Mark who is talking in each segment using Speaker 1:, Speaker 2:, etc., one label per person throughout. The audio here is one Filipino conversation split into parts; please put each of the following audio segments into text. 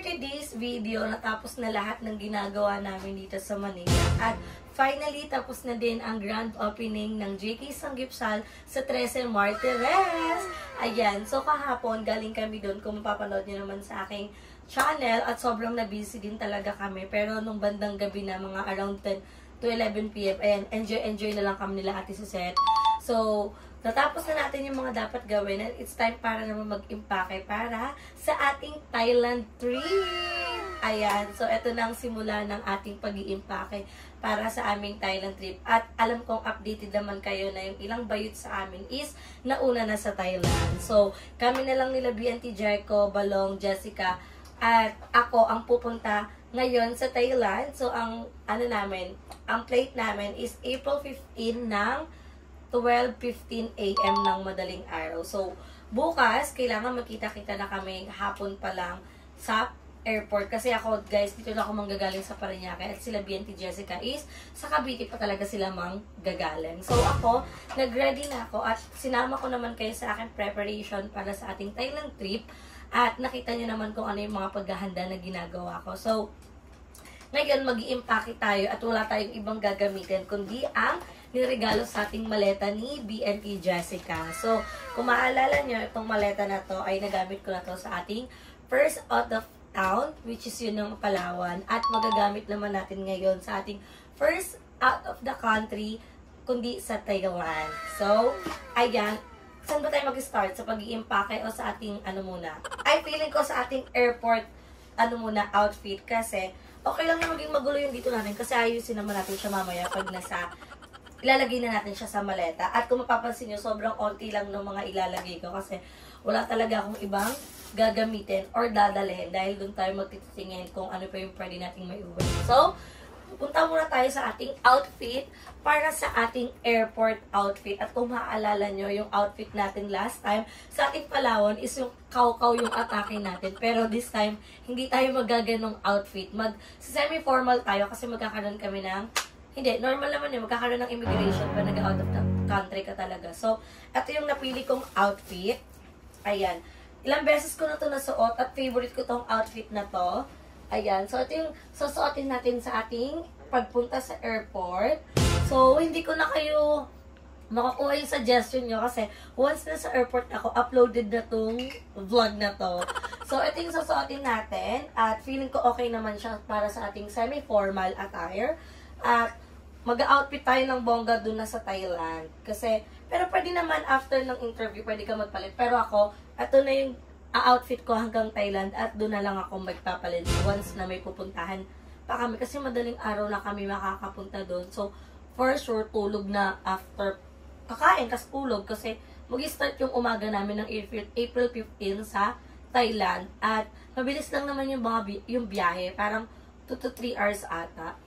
Speaker 1: today's video, natapos na lahat ng ginagawa namin dito sa Manila. At finally, tapos na din ang grand opening ng JK Sanggipsal sa 13 Martires. Ayan, so kahapon galing kami doon, kung mapapanood nyo naman sa aking channel, at sobrang na-busy din talaga kami. Pero nung bandang gabi na, mga around 10 to 11 PM, ayan, enjoy na lang kami nila Ate Suzette. So, natapos na natin yung mga dapat gawin and it's time para naman mag-impake para sa ating Thailand trip. Ayan, so ito na ang simula ng ating pag-iimpake para sa aming Thailand trip. At alam kong updated naman kayo na yung ilang bayot sa amin is nauna na sa Thailand. So, kami na lang nila BNT Jericho, Balong, Jessica, at ako ang pupunta ngayon sa Thailand. So, ang plate namin is April 15 ng 12:15 AM ng madaling araw. So, bukas, kailangan magkita-kita na kami hapon pa lang sa airport. Kasi ako, guys, dito na ako manggagaling sa Parañaque. At sila BNT Jessica is sa Cavite pa talaga sila manggagaling. So, ako, nag-ready na ako at sinama ko naman kayo sa aking preparation para sa ating Thailand trip. At nakita nyo naman kung ano yung mga paghahanda na ginagawa ko. So, ngayon, mag-i-impake tayo at wala tayong ibang gagamitin kundi ang niregalo sa ating maleta ni BNT Jessica. So, kung maalala nyo, itong maleta na to ay nagamit ko na to sa ating first out of town, which is yun ng Palawan. At magagamit naman natin ngayon sa ating first out of the country, kundi sa Thailand. So, ayan. Saan ba tayo mag-start? Sa pag-i-impake o sa ating muna? Ay, feeling ko sa ating airport outfit. Kasi, okay lang na maging magulo yung dito natin kasi ayusin naman natin siya mamaya pag ilalagay na natin siya sa maleta. At kung mapapansin nyo, sobrang onti lang ng mga ilalagay ko kasi wala talaga akong ibang gagamitin or dadalhin dahil doon tayo magtitingin kung ano pa yung pwede nating maiuwi. So, punta muna tayo sa ating outfit para sa ating airport outfit. At kung maaalala nyo, yung outfit natin last time sa ating Palawan is yung kaukaw yung atake natin. Pero this time, hindi tayo magaganong outfit. Semi-formal tayo kasi magkakaroon kami ng hindi, normal naman yun. Magkakaroon ng immigration pa nag-out of the country ka talaga. So, ito yung napili kong outfit. Ayan. Ilang beses ko na ito nasuot at favorite ko tong outfit na to. Ayan. So, ito yung susuotin natin sa ating pagpunta sa airport. So, hindi ko na kayo makakuha yung suggestion nyo kasi once na sa airport ako, uploaded na tong vlog na to. So, ito yung susuotin natin at feeling ko okay naman siya para sa ating semi-formal attire. At mag-outfit tayo ng bongga dun na sa Thailand. Kasi, pero pwede naman after ng interview, pwede ka magpalit. Pero ako, ito na yung outfit ko hanggang Thailand at dun na lang ako magpapalit once na may pupuntahan pa kami. Kasi madaling araw na kami makakapunta dun. So, for sure, tulog na after kakain, tas tulog. Kasi mag-start yung umaga namin ng April 15 sa Thailand. At mabilis lang naman yung biyahe. Parang 2 to 3 hours ata.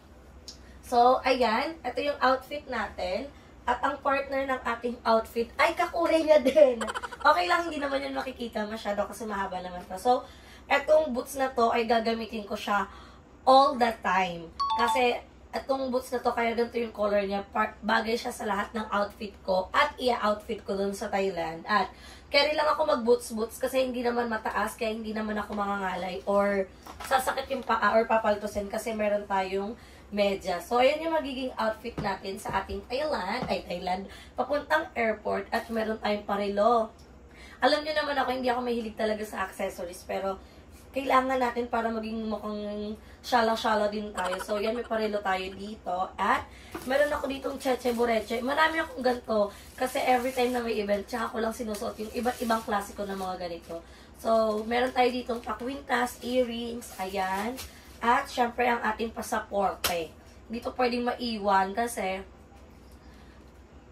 Speaker 1: So, ayan. Ito yung outfit natin. At ang partner ng ating outfit ay kakulay niya din. Okay lang, hindi naman yun makikita masyado kasi mahaba naman to. So, etong boots na to ay gagamitin ko siya all the time. Kasi, etong boots na to, kaya ganito yung color niya. Bagay siya sa lahat ng outfit ko at i-outfit ko dun sa Thailand. At, carry lang ako mag-boots kasi hindi naman mataas, kaya hindi naman ako mangangalay or sasakit yung paa or papaltusin kasi meron tayong medyas. So, ayan yung magiging outfit natin sa ating Thailand, papuntang airport at meron tayong parelo. Alam niyo naman ako, hindi ako mahilig talaga sa accessories, pero kailangan natin para maging mukhang shala-shala din tayo. So, yan, may parelo tayo dito. At, meron ako ditong cheche bureche. Marami akong ganito kasi every time na may event, tsaka ko lang sinusuot yung iba't ibang klasiko na mga ganito. So, meron tayo ditong pakwintas, earrings, ayan. At, syempre, ang ating pasaporte. Dito pwedeng maiwan kasi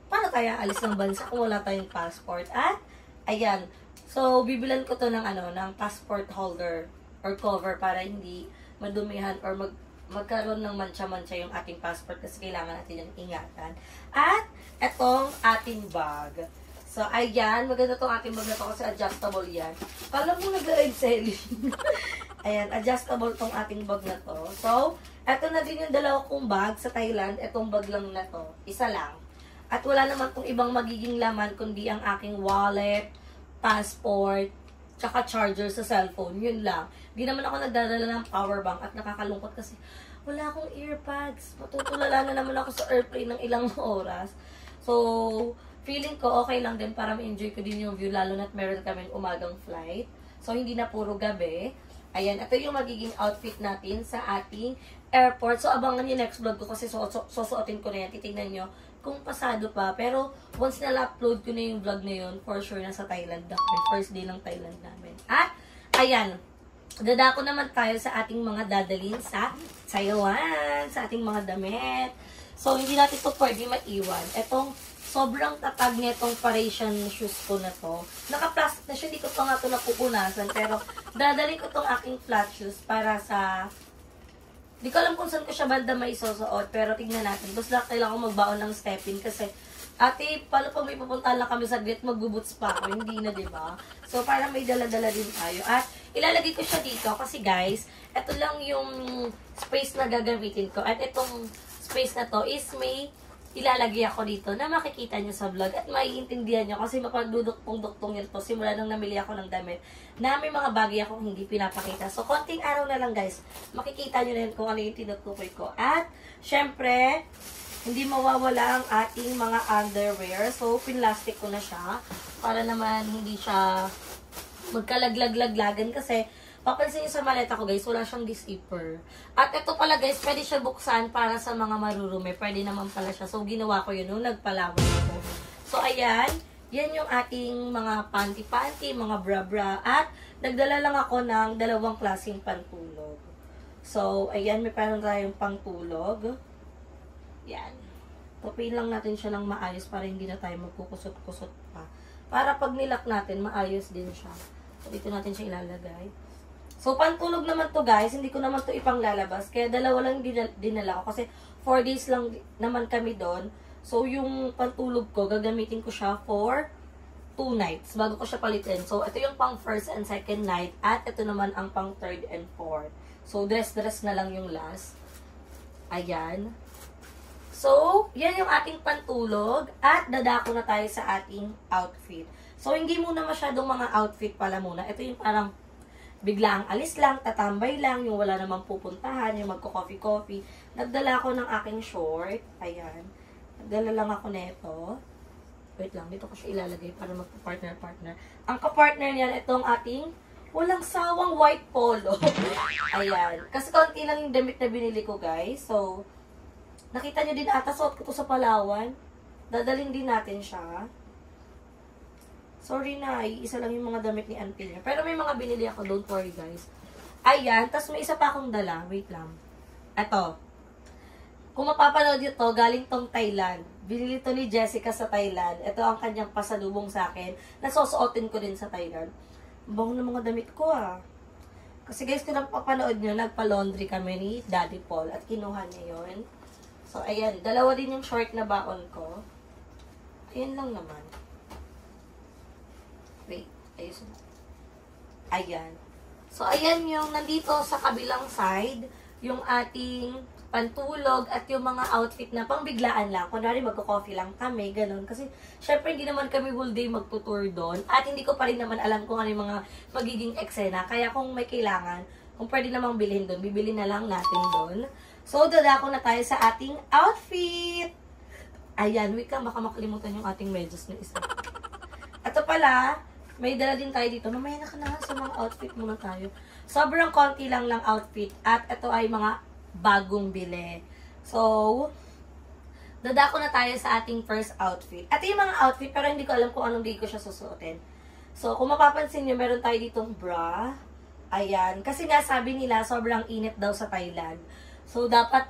Speaker 1: paano tayo alis ng bansa kung wala tayong passport? At, ayan. So, bibilan ko to ng ng passport holder or cover para hindi madumihan or magkaroon ng mancha-mancha yung ating passport kasi kailangan natin yung ingatan. At, etong ating bag. So, ayan. Maganda tong ating bag na to kasi adjustable yan. Kala mo nag-live selling. Ayan, adjustable tong ating bag na to. So, eto na din yung dalawa kong bag sa Thailand. Etong bag lang na to. Isa lang. At wala naman tong ibang magiging laman kundi ang aking wallet, passport, tsaka charger sa cellphone. Yun lang. Di naman ako nagdadala ng power bank at nakakalungkot kasi wala akong earpads. Matutulala na naman ako sa airplane ng ilang oras. So, feeling ko okay lang din para ma-enjoy ko din yung view, lalo na't meron kaming umagang flight. So, hindi na puro gabi. Ayan, ito yung magiging outfit natin sa ating airport. So, abangan yung next vlog ko kasi susuotin ko na yan. Titignan nyo kung pasado pa. Pero, once na-upload ko na yung vlog na yun, for sure nasa Thailand na kami. First day ng Thailand namin. At, ayan, dadako naman tayo sa ating mga dadalhin sa Taiwan, sa ating mga damit. So, hindi natin ito pwede maiwan. Etong sobrang tatag nitong Parisian shoes ko na to. Naka-plastic na siya, hindi ko pa nga ito napupunasan. Pero, dadalhin ko tong aking flat shoes para sa... Di ko alam kung saan ko siya banda may isusuot, pero tignan natin. Basta kailangan ko magbaon ng stepping kasi, ate, paano pag may pupuntahan lang kami sa gate, magbuboots pa ako. Hindi na, diba? So, para may dala-dala din tayo. At, ilalagay ko siya dito kasi, guys, ito lang yung space na gagamitin ko. At itong space na to is may ilalagay ako dito na makikita nyo sa vlog at maiintindihan nyo kasi mapagduduktong-duktong yun to simula nang namili ako ng damit na may mga bagay akong hindi pinapakita. So, konting araw na lang, guys. Makikita nyo na yun kung ano yung tinutukoy ko. At, syempre, hindi mawawala ang ating mga underwear. So, pinlastic ko na siya para naman hindi siya magkalaglag-laglagan kasi papansin nyo sa maleta ko, guys, wala siyang zipper. At ito pala, guys, pwede siya buksan para sa mga marurumi. Pwede naman pala siya. So, ginawa ko yun nung nagpalaway ko. So, ayan. Yan yung ating mga panty-panty, mga bra-bra. At, nagdala lang ako ng 2 klaseng pantulog. So, ayan, may parang tayong pangtulog. Yan. Tupin lang natin siya ng maayos para hindi na tayo magkukusot-kusot pa. Para pag nilak natin, maayos din siya. So, dito natin siya ilalagay. So, pantulog naman to, guys. Hindi ko naman to ipanglalabas. Kaya 2 lang dinala ko. Kasi 4 days lang naman kami doon. So, yung pantulog ko, gagamitin ko siya for 2 nights. Bago ko siya palitin. So, ito yung pang first and second night. At ito naman ang pang third and fourth. So, dress-dress na lang yung last. Ayan. So, yan yung ating pantulog. At dadako na tayo sa ating outfit. So, hindi muna masyadong mga outfit pala muna. Ito yung parang biglaang alis lang, tatambay lang, yung wala namang pupuntahan, yung magko-coffee-coffee. Nagdala ako ng aking short. Ayan. Nagdala lang ako neto. Wait lang, dito ko siya ilalagay para magpa-partner-partner. Ang ka-partner niyan, itong ating walang sawang white polo. Ayan. Kasi konti lang yung damit na binili ko, guys. So, nakita nyo din ata, suot ko to sa Palawan. Dadalhin din natin siya. Sorry na, isa lang yung mga damit ni auntie niya. Pero may mga binili ako, don't worry, guys. Ayan, tas may isa pa akong dala. Wait lang. Eto. Kung mapapanood nyo to, galing tong Thailand. Binili to ni Jessica sa Thailand. Ito ang kanyang pasalubong sa akin. Nasusuotin ko din sa Thailand. Bango ng mga damit ko, ah. Kasi guys, kung napapanood nyo, nagpa-laundry kami ni Daddy Paul. At kinuha niya yun. So, ayan. 2 din yung short na baon ko. Ayan lang naman. Wait, ayos na. Ayan. So, ayan yung nandito sa kabilang side, yung ating pantulog at yung mga outfit na pangbiglaan lang. Kunwari, magko-coffee lang kami, ganun. Kasi, syempre, hindi naman kami whole day magtutour doon. At hindi ko pa rin naman alam kung ano yung mga magiging eksena. Kaya kung may kailangan, kung pwede namang bilhin doon, bibili na lang natin doon. So, dadako na tayo sa ating outfit. Ayan, wait lang, baka makalimutan yung ating medyas na isa. Ito pala, may dala din tayo dito. Mamaya na ka na sa mga outfit muna tayo. Sobrang konti lang outfit. At ito ay mga bagong bili. So, dadako na tayo sa ating first outfit. Ito yung mga outfit, pero hindi ko alam kung anong day ko siya susuotin. So, kung mapapansin nyo, meron tayo ditong bra. Ayan. Kasi nga, sabi nila, sobrang init daw sa Thailand. So, dapat,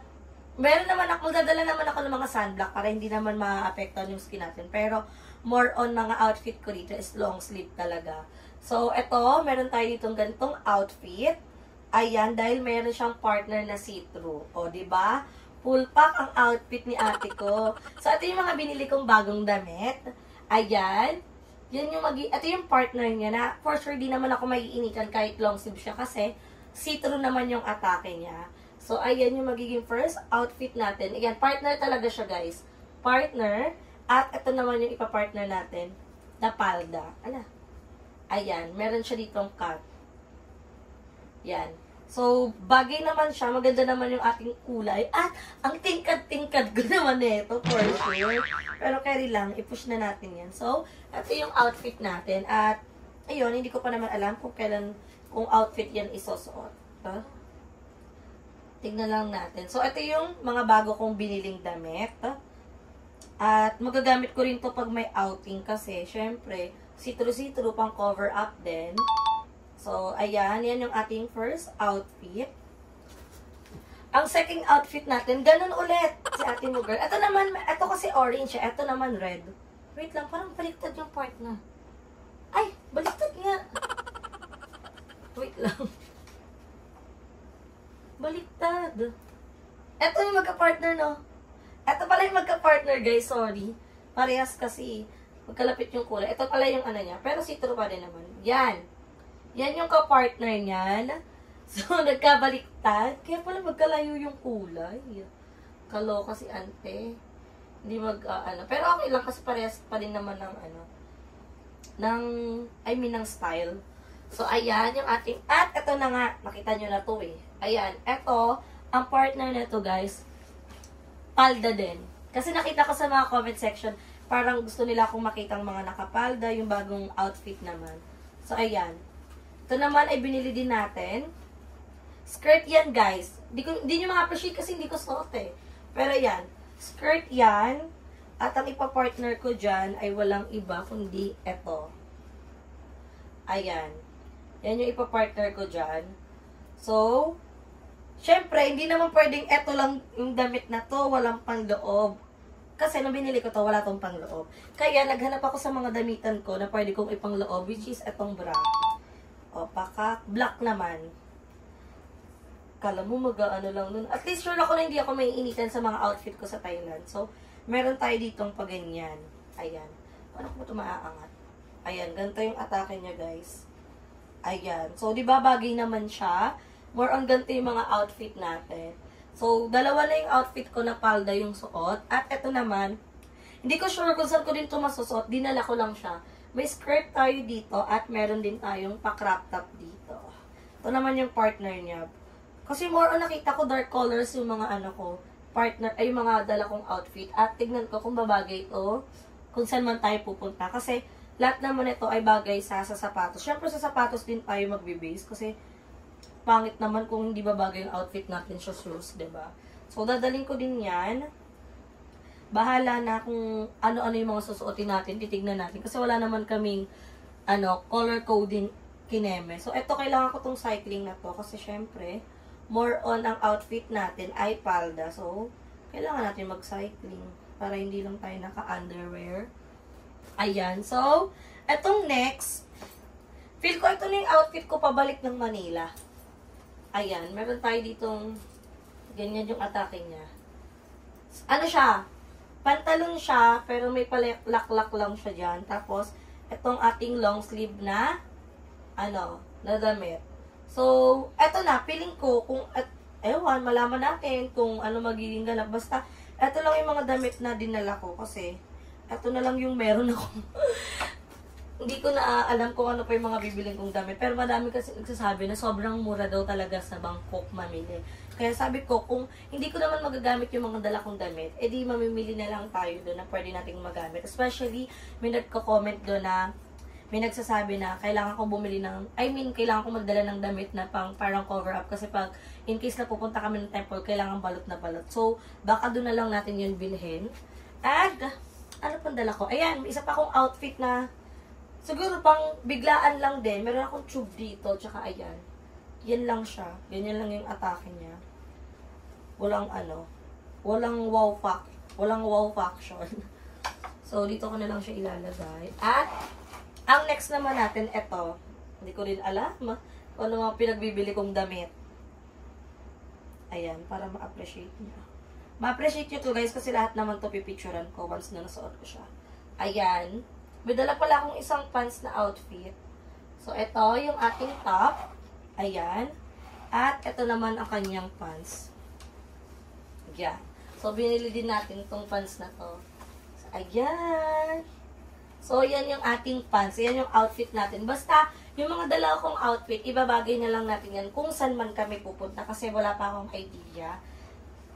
Speaker 1: meron naman ako, magdadala naman ako ng mga sunblock para hindi naman ma-apektuhan yung skin natin. Pero, more on mga outfit ko dito is long sleeve talaga. So, eto, meron tayo ditong ganitong outfit. Ayan, dahil meron siyang partner na see-through. O, diba? Full pack ang outfit ni ate ko. So, ito yung mga binili kong bagong damit. Ayan. Yan yung ito yung partner niya na for sure di naman ako maiinitan kahit long sleeve siya kasi see-through naman yung atake niya. So, ayan yung magiging first outfit natin. Ayan, partner talaga siya, guys. Partner. At ito naman yung ipapartner natin, na palda. Ala, Ayan, meron siya ditong cut. Yan. So, bagay naman siya. Maganda naman yung ating kulay. At, ang tingkad-tingkad ko naman nito, for sure. Pero carry lang, i-push na natin yan. So, ito yung outfit natin. At, ayun, hindi ko pa naman alam kung kailan, kung outfit yan isusuot. Tignan lang natin. So, ito yung mga bago kong biniling damit. At, magagamit ko rin to pag may outing kasi, syempre, see-through pang cover up din. So, ayan. Yan yung ating first outfit. Ang second outfit natin, ganun ulit si ate mo, girl. Ito naman, ito kasi orange. Ito naman red. Wait lang, parang baliktad yung part na. Ay, baliktad nga. Wait lang. Baliktad. Ito yung magka-partner, no? Ito pala yung magka-partner, guys. Sorry. Parehas kasi. Magkalapit yung kulay. Ito pala yung ano niya. Pero see-through pa din naman. Yan. Yan yung ka-partner niyan. So, nagkabaliktad. Kaya pala magkalayo yung kulay. Kaloka si ante. Hindi ano. Pero okay lang kasi parehas pa din naman ng ng style. So, ayan yung ating, at ito na nga, nakita nyo na to eh. Ayan, ito, ang partner na to guys, palda din. Kasi nakita ko sa mga comment section, parang gusto nila akong makitang mga nakapalda, yung bagong outfit naman. So, ayan. Ito naman ay binili din natin. Skirt yan, guys. Hindi nyo ma-appreciate kasi hindi ko suot eh. Pero yan. Skirt yan. At ang ipa-partner ko dyan ay walang iba kundi eto. Ayan. Yan yung ipa-partner ko dyan. So, syempre, hindi naman pwedeng eto lang yung damit na to. Walang pangloob. Kasi nung binili ko to, wala tong pangloob. Kaya naghanap ako sa mga damitan ko na pwede kong ipangloob, which is etong bra. O, black naman. Kala mo mag-ano lang nun. At least sure ako na hindi ako may initan sa mga outfit ko sa Thailand. So, meron tayo ditong paganyan. Ayan. Paano ko ito maaangat? Ayan, ganito yung atake niya, guys. Ayan. So, di ba bagay naman siya? More on ganito yung mga outfit natin. So, dalawa na yung outfit ko na palda yung suot. At ito naman, hindi ko sure kung saan ko din ito masusuot. Dinala ko lang siya. May skirt tayo dito at meron din tayong pa-crop top dito. Ito naman yung partner niya. Kasi more on nakita ko dark colors yung mga ano ko, partner, ay mga dala kong outfit. At tignan ko kung babagay ito, kung saan man tayo pupunta. Kasi lahat naman ito ay bagay sa sapatos. Siyempre sa sapatos din tayo magbe-base kasi pangit naman kung hindi babagay yung outfit natin sa shoes, diba? So dadalhin ko din yan. Bahala na kung ano-ano yung mga susuotin natin, titignan natin. Kasi wala naman kaming, color coding kineme. So, ito, kailangan ko tong cycling na to. Kasi, syempre, more on ang outfit natin ay palda. So, kailangan natin mag-cycling. Para hindi lang tayo naka-underwear. Ayan. So, etong next, feel ko ito na yung outfit ko pabalik ng Manila. Ayan. Meron tayo ditong, ganyan yung atake niya. Ano siya? Pantalon siya, pero may palaklak lang siya dyan. Tapos, itong ating long sleeve na, na damit. So, eto na, feeling ko, kung, ewan, malaman natin kung ano magiging ganap. Basta, eto lang yung mga damit na dinala ko. Kasi, eto na lang yung meron ako. Hindi ko na alam kung ano pa yung mga bibiling kong damit. Pero madami kasi nagsasabi na sobrang mura daw talaga sa Bangkok mamili. Kaya sabi ko, kung hindi ko naman magagamit yung mga dala kong damit, edi mamimili na lang tayo doon na pwede nating magamit. Especially, may nagko-comment doon na, may nagsasabi na kailangan ko bumili ng, kailangan ko magdala ng damit na parang cover up. Kasi pag, in case na pupunta kami ng temple, kailangan balot na balot. So, baka doon na lang natin yun bilhin. And, ano pang dala ko? Ayan, may isa pa akong outfit na, siguro pang biglaan lang din. Meron akong tube dito, tsaka ayan. Yan lang siya. Ganyan lang yung atake niya. Walang walang wow faction. So, dito ko na lang siya ilalagay. At, ang next naman natin, ito. Hindi ko rin alam kung ano mga pinagbibili kong damit. Ayan, para ma-appreciate niya. Ma-appreciate nyo to guys, kasi lahat naman to pipicturean ko once na nasuot ko siya. Ayan. May dala pala akong isang pants na outfit. So, ito yung ating top. Ayan. At ito naman ang kanyang pants. Ayan. So, binili din natin itong pants na to. So, ayan. So, yan yung ating pants. Yan yung outfit natin. Basta, yung mga dala kong outfit, ibabagay na lang natin yan kung saan man kami pupunta. Kasi wala pa akong idea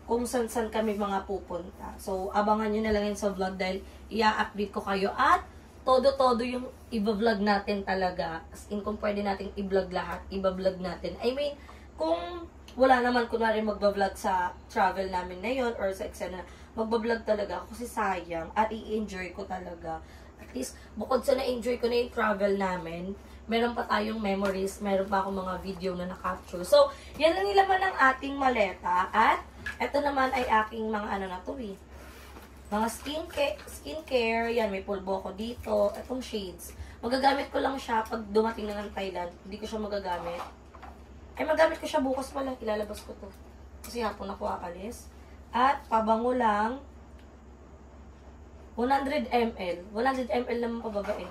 Speaker 1: kung saan kami mga pupunta. So, abangan nyo na lang yun sa vlog dahil i-update ko kayo. At, todo-todo yung i-vlog natin talaga. As in, kung pwede natin i-vlog lahat, i-vlog natin. I mean, kung wala naman kunwari magbablog sa travel namin na yun or sa eksena, magbablog talaga ako kasi sayang at i-enjoy ko talaga. At least, bukod sa na-enjoy ko na yung travel namin, meron pa tayong memories, meron pa akong mga video na na-capture. So, yan ang nilaman ng ating maleta at eto naman ay aking mga ano na to eh. Mga skincare, yan, may pulbo ko dito, etong shades. Magagamit ko lang siya pag dumating na ng Thailand, hindi ko siya magagamit. Ay, magamit ko siya bukas pala. Ilalabas ko to. Kasi hapon ako aalis. At, pabango lang. 100 ml. 100 ml naman pababae.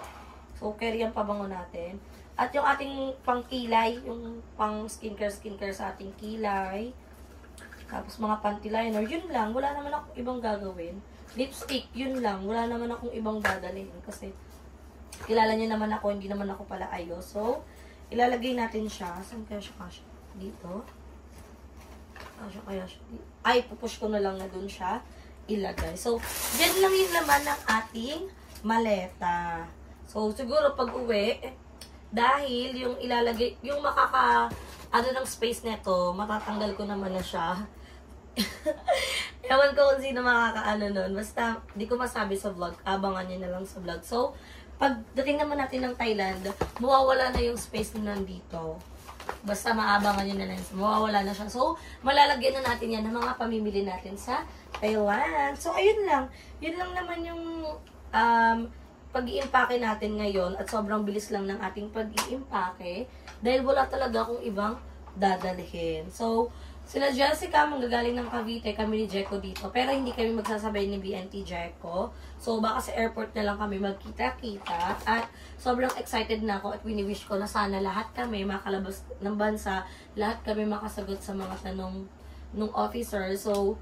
Speaker 1: So, carry ang pabango natin. At yung ating pang-kilay, yung pang-skincare sa ating kilay. Tapos, mga panty liner. Yun lang. Wala naman akong ibang gagawin. Lipstick. Yun lang. Wala naman akong ibang dadalhin. Kasi, kilala niyo naman ako. Hindi naman ako pala ayos. So, ilalagay natin siya. Saan kaya siya kasya? Dito. Kaya siya. Ay, pupush ko na lang na dun siya ilagay. So, yan lang yung laman ng ating maleta. So, siguro pag uwi, dahil yung ilalagay, yung ano ng space nito, matatanggal ko naman na siya. Ewan ko kung sino makakaano nun. Basta, di ko masabi sa vlog. Abangan nyo na lang sa vlog. So, pagdating naman natin ng Thailand, mawawala na yung space na nandito. Basta maabangan nyo na lang. Mawawala na siya. So, malalagyan na natin yan ng mga pamimili natin sa Thailand. So, ayun lang. Yun lang naman yung pag-iimpake natin ngayon. At sobrang bilis lang ng ating pag-iimpake. Dahil wala talaga akong ibang dadalhin. So, sila Jessica, manggagaling ng Cavite, kami ni Jeko dito. Pero hindi kami magsasabay ni BNT Jeko. So, baka sa airport na lang kami magkita-kita. At sobrang excited na ako at wini-wish ko na sana lahat kami makalabas ng bansa. Lahat kami makasagot sa mga tanong ng officer. So,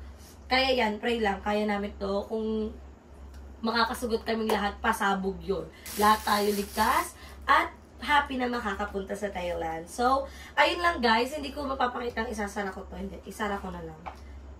Speaker 1: kaya yan, pray lang. Kaya namin to. Kung makakasagot kaming lahat, pasabog yun. Lahat tayo ligtas. At happy na makakapunta sa Thailand. So, ayun lang guys. Hindi ko mapapakita ang isasara ko to. Hindi, isara ko na lang.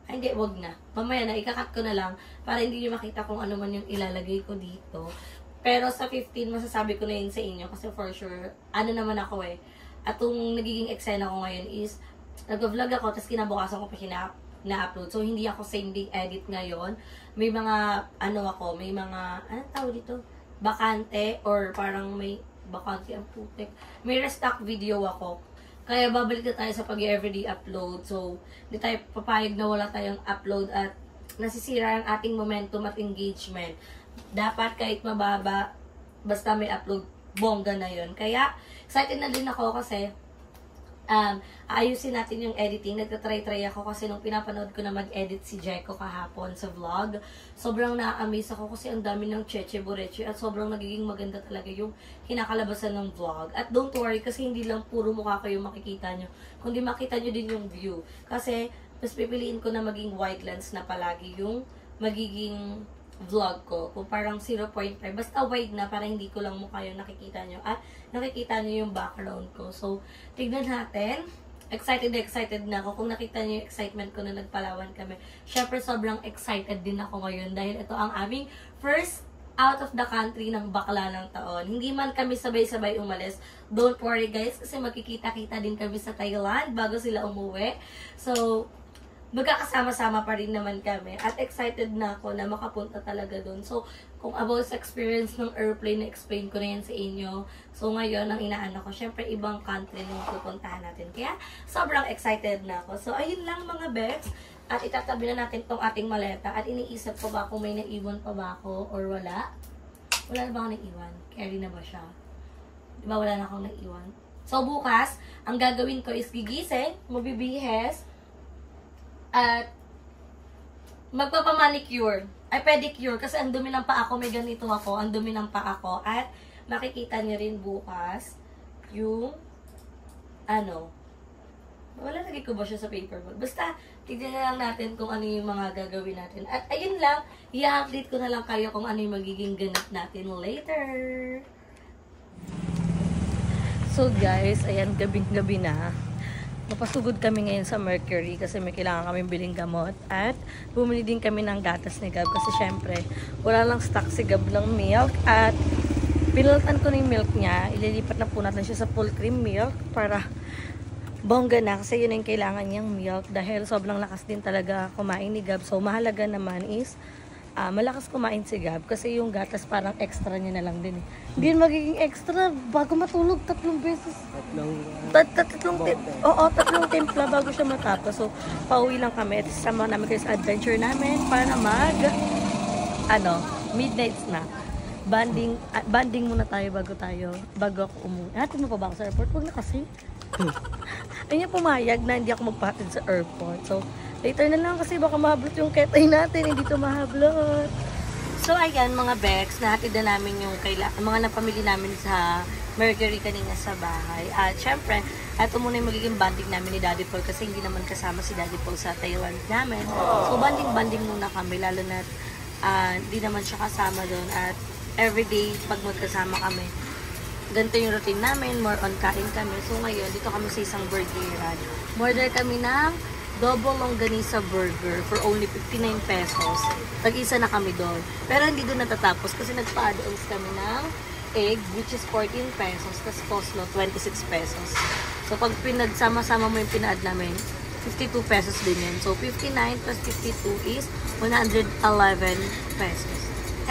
Speaker 1: Ay, hindi, wag na. Mamaya na, ikakat ko na lang para hindi nyo makita kung ano man yung ilalagay ko dito. Pero sa 15, masasabi ko na yun sa inyo kasi for sure, ano naman ako eh. At yung nagiging eksena ko ngayon is, nag-vlog ako, tapos kinabukasan ko pa siya na-upload. So, hindi ako same day edit ngayon. May mga, may mga, anong tawag dito? Bakante or parang may bakante ang putik. May restock video ako. Kaya babalik na tayo sa pag-everyday upload. So, hindi tayo papayag na wala tayong upload at nasisira ang ating momentum at engagement. Dapat kahit mababa, basta may upload, bongga na yun. Kaya, excited na din ako kasi ayusin natin yung editing. Nagtatry-try ako kasi nung pinapanood ko na mag-edit si Jeko kahapon sa vlog, sobrang na-amaze ako kasi ang dami ng cheche-boreche at sobrang nagiging maganda talaga yung kinakalabasan ng vlog. At don't worry kasi hindi lang puro mukha ko yung makikita nyo, kundi makita nyo din yung view. Kasi mas pipiliin ko na maging wide lens na palagi yung magiging vlog ko. Kung parang 0.5. Basta wide na para hindi ko lang mukha yung nakikita nyo. At nakikita nyo yung background ko. So, tignan natin. Excited na ako. Kung nakita nyo yung excitement ko na nagpalawan kami. Syempre, sobrang excited din ako ngayon. Dahil ito ang aming first out of the country ng bakla ng taon. Hindi man kami sabay-sabay umalis. Don't worry guys. Kasi magkikita-kita din kami sa Thailand bago sila umuwi. So, magkakasama-sama pa rin naman kami. At excited na ako na makapunta talaga doon. So, kung about sa experience ng airplane, na-explain ko na yan sa inyo. So, ngayon, ang inaano ko, syempre, ibang country nung pupuntahan natin. Kaya, sobrang excited na ako. So, ayun lang mga Bex. At itatabi na natin tong ating maleta. At iniisip ko ba kung may naiwan pa ba ako or wala? Wala na ba ako naiwan? Carry na ba siya? Diba wala na akong naiwan? So, bukas, ang gagawin ko is gigising, mabibihes, at magpapamanicure. Ay, pedicure. Kasi ang dumi ng paa ko. May ganito ako. Ang dumi ng paa ko. At makikita niyo rin bukas yung Wala lagi ko ba siya sa paper bag? Basta, tignan na lang natin kung ano yung mga gagawin natin. At ayun lang, i-update ko na lang kayo kung ano yung magiging ganap natin later. So guys, ayan, gabing-gabi na. Napasugod kami ngayon sa Mercury kasi may kailangan kami biling gamot. At bumili din kami ng gatas ni Gab kasi syempre, wala lang stock si Gab ng milk. At pinulutan ko na yung milk niya. Ililipat na po natin siya sa full cream milk para bongga na kasi yun yung kailangan niyang milk dahil sobrang lakas din talaga kumain ni Gab. So mahalaga naman is malakas kumain si Gab kasi yung gatas parang extra niya na lang din eh. Hindi yun magiging extra bago matulog 3 beses. Tatlong timpla bago siya matapos. So pauwi lang kami at sama namin kayo sa adventure namin para mag midnight snack. Banding muna tayo bago ako umuwi. Hatid mo pa ba ako sa airport? Huwag na kasi. Ay niya pumayag na hindi ako magpatid sa airport. So, later na lang kasi baka mahablot yung ketay natin. Hindi to mahablot. So, ayan mga Bex, nahatid na namin yung mga napamili namin sa Mercury kanina sa bahay. At syempre, ito muna yung magiging banding namin ni Daddy Paul kasi hindi naman kasama si Daddy Paul sa Thailand namin. So, banding muna kami. Lalo na hindi naman siya kasama doon. At everyday, pag magkasama kami, ganito yung routine namin, more on kain kami. So ngayon, dito kami sa isang burgeran. Order kami ng double longganisa burger for only 59 pesos. Tag-isa na kami doon. Pero hindi doon natatapos kasi nagpa-add-ons kami ng egg, which is 14 pesos. Tapos coleslaw, 26 pesos. So pag pinagsama-sama mo yung pina-add namin, 52 pesos din yun. So 59 plus 52 is 111 pesos.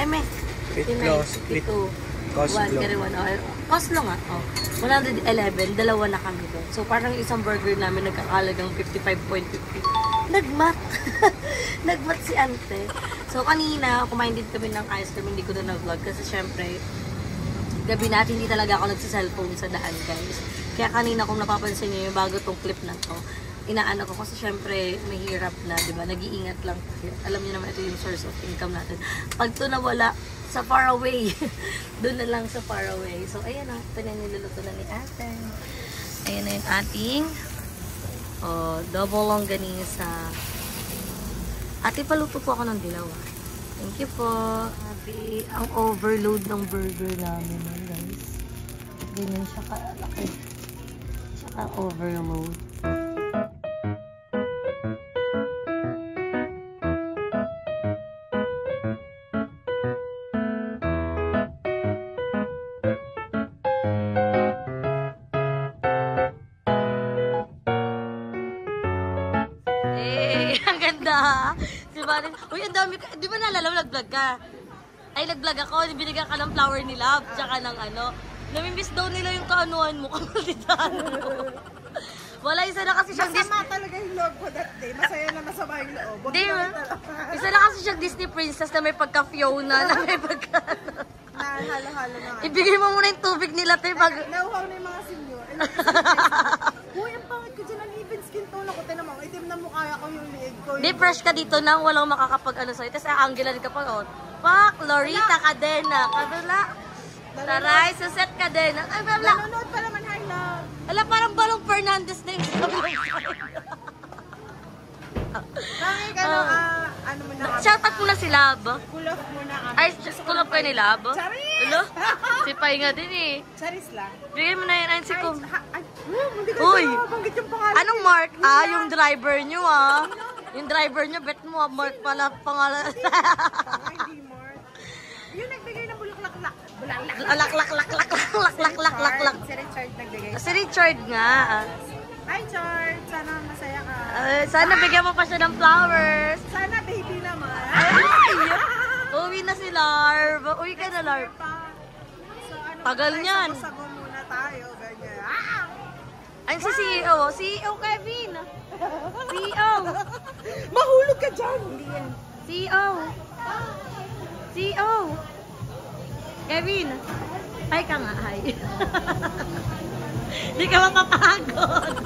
Speaker 1: Eme, 59, 52. Coleslaw nga. 111, dalawa na kami doon. So, parang isang burger namin nagkakalagang 55.50. Nagmat! Nagmat si Ante. So, kanina, kumain din kami ng ice cream. Hindi ko na vlog kasi syempre, gabi natin hindi talaga ako nagsiselfone sa daan, guys. Kaya kanina, kung napapansin niyo yung bago tong clip na to, inaano ko kasi syempre mahirap na, di ba? Nag-iingat lang. Alam niyo naman ito yung source of income natin. Pag to nawala, sa far away. Doon na lang sa far away. So, ayan na. Ito na niluluto na ni ate. Ayan na yung ating double longganisa. Ate, paluto po ako ng dilaw. Thank you po. Sabi, ang overload ng burger namin, guys. Ganyan siya kalaki. Siya ka-overload. Uy, ang dami ka. Di ba naalala mo, nag-vlog ka? Ay, nag-vlog ako. Binigyan ka ng flower ni Love. Tsaka ng namimiss daw nila yung kaanuhan mo. Kamulitan mo. Wala, isa na kasi siyang
Speaker 2: masama talaga yung loob ko that day. Masaya na masama yung loob.
Speaker 1: Di ba? Isa na kasi siyang Disney princess na may pagka-Fiona, na may pagka...
Speaker 2: Halo-halo na.
Speaker 1: Ibigay mo muna yung tubig nila, te.
Speaker 2: Nauhaw na yung mga senior. Uy, ang pangit ko dyan. Ang even skin tone ako. Tinan mo, itim na mukha ko yung liig ko.
Speaker 1: Di, fresh ka dito nang walang makakapag-ano sa'yo. Tapos aangilan ka pa, Pak, Lorita Cadena. Kadula. Taray, suset Cadena. Ay, bla.
Speaker 2: Nanonood pa naman, hi, love.
Speaker 1: Ala, parang Balong Fernandez na yung
Speaker 2: Bakit, ano mo na kami?
Speaker 1: Shoutout mo na si Lab.
Speaker 2: Kulot muna kami.
Speaker 1: Ay, kulot kayo ni Lab?
Speaker 2: Charis!
Speaker 1: Ano? Si Pai nga din eh.
Speaker 2: Charis lang.
Speaker 1: Bigay mo na yun, ayun si Kum.
Speaker 2: Hindi ka
Speaker 1: Uy!
Speaker 2: nabanggit yung pangalan.
Speaker 1: Anong Mark? Yung driver nyo Yung driver nyo, bet mo Mark pala pangalan.
Speaker 2: Hindi Mark. Yung nagbigay ng bulaklak-lak.
Speaker 1: Laklak.
Speaker 2: Si Richard nagbigay.
Speaker 1: Si Richard nga.
Speaker 2: Hi, Chard. Sana masaya ka.
Speaker 1: Sana bigyan mo pa siya ng flowers.
Speaker 2: Sana baby naman.
Speaker 1: Ay! Uwi na si Larv. Uwi ka na, Larv.
Speaker 2: So, ano
Speaker 1: Tagal niyan.
Speaker 2: Sago muna tayo. Ganyan.
Speaker 1: Ay, si CEO. CEO Kevin. CEO.
Speaker 2: Mahulog ka dyan. Hindi yan.
Speaker 1: CEO. CEO. Kevin. Hi ka nga. Hi. Hindi ka mapapagod.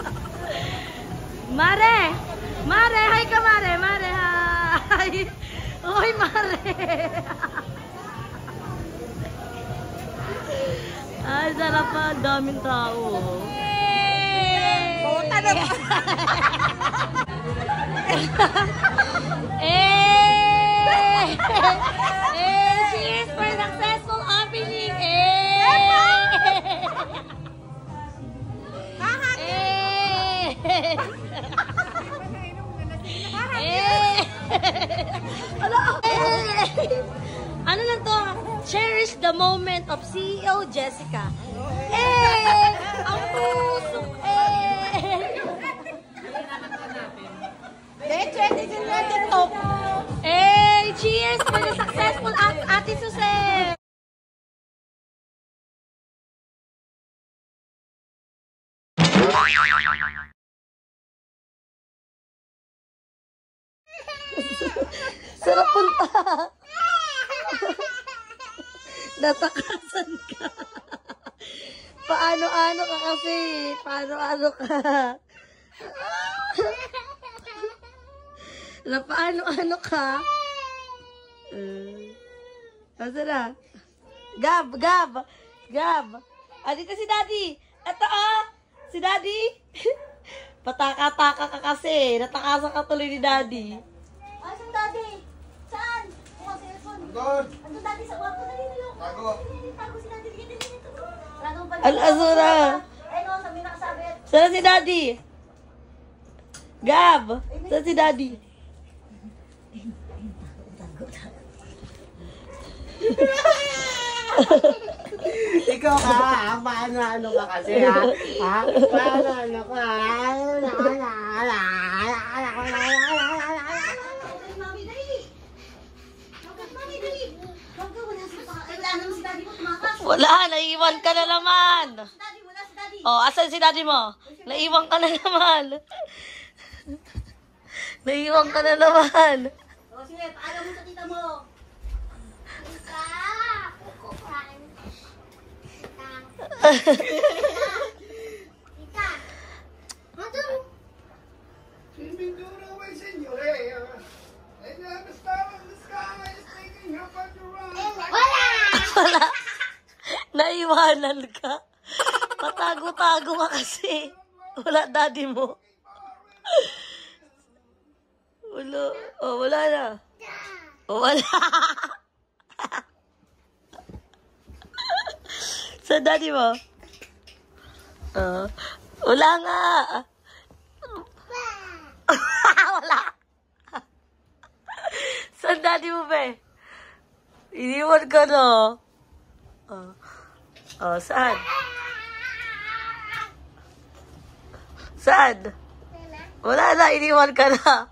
Speaker 1: Mare! Mare! Hi ka, Mare! Mare, hi! Uy, Mare! Ay, sarap pa. Daming tao.
Speaker 2: Total Paano?
Speaker 1: Cheers for successful opening! Ano lang to? Cherish the moment of CEO Jessica. Ang puso! Cheers for the successful Ate Susie! Sarap punta. Natakasan ka. Paano-ano ka kasi? Paano-ano ka? Paano-ano ka? Asa na? Gab! Dito si Daddy! Ito si Daddy! Pataka-taka ka kasi. Natakasan ka tuloy ni Daddy.
Speaker 3: Asan Daddy? Saan? Kuha sa cellphone.
Speaker 4: Doon!
Speaker 3: Ano Daddy sa kwarto? Dali nyo.
Speaker 4: Tago!
Speaker 3: Tago si Daddy. Dali dito. Tago pa.
Speaker 1: Al-Azura!
Speaker 3: Ayun o, sabi nakasabit.
Speaker 1: Saan si Daddy? Gab! Saan si Daddy?
Speaker 4: Ikaw ka, paano ka kasi, ha? Paano ka?
Speaker 3: Mami, dali. Mami, dali. Huwag ka, wala sa paka. Wala naman si Daddy mo tumakas.
Speaker 1: Wala, naiwan ka na naman.
Speaker 3: Daddy, wala si Daddy.
Speaker 1: Oh, asan si Daddy mo? Naiwan ka na naman. Naiwan ka na naman.
Speaker 3: O sige, paalam mo sa tita mo. Tita. Kukuhan. Tita. Madun.
Speaker 4: Sinbindura away, senyor. And the star of the sky is taking her back around.
Speaker 3: Wala!
Speaker 1: Wala. Naiwanan ka. Patago-tago ka kasi. Wala Daddy mo. Wala. Oh, wala na. Oh, wala. Sa Daddy mo? Wala nga. Wala. Sa Daddy mo, be? Iniwan ka na. Saan? Saan? Wala na, iniwan ka na.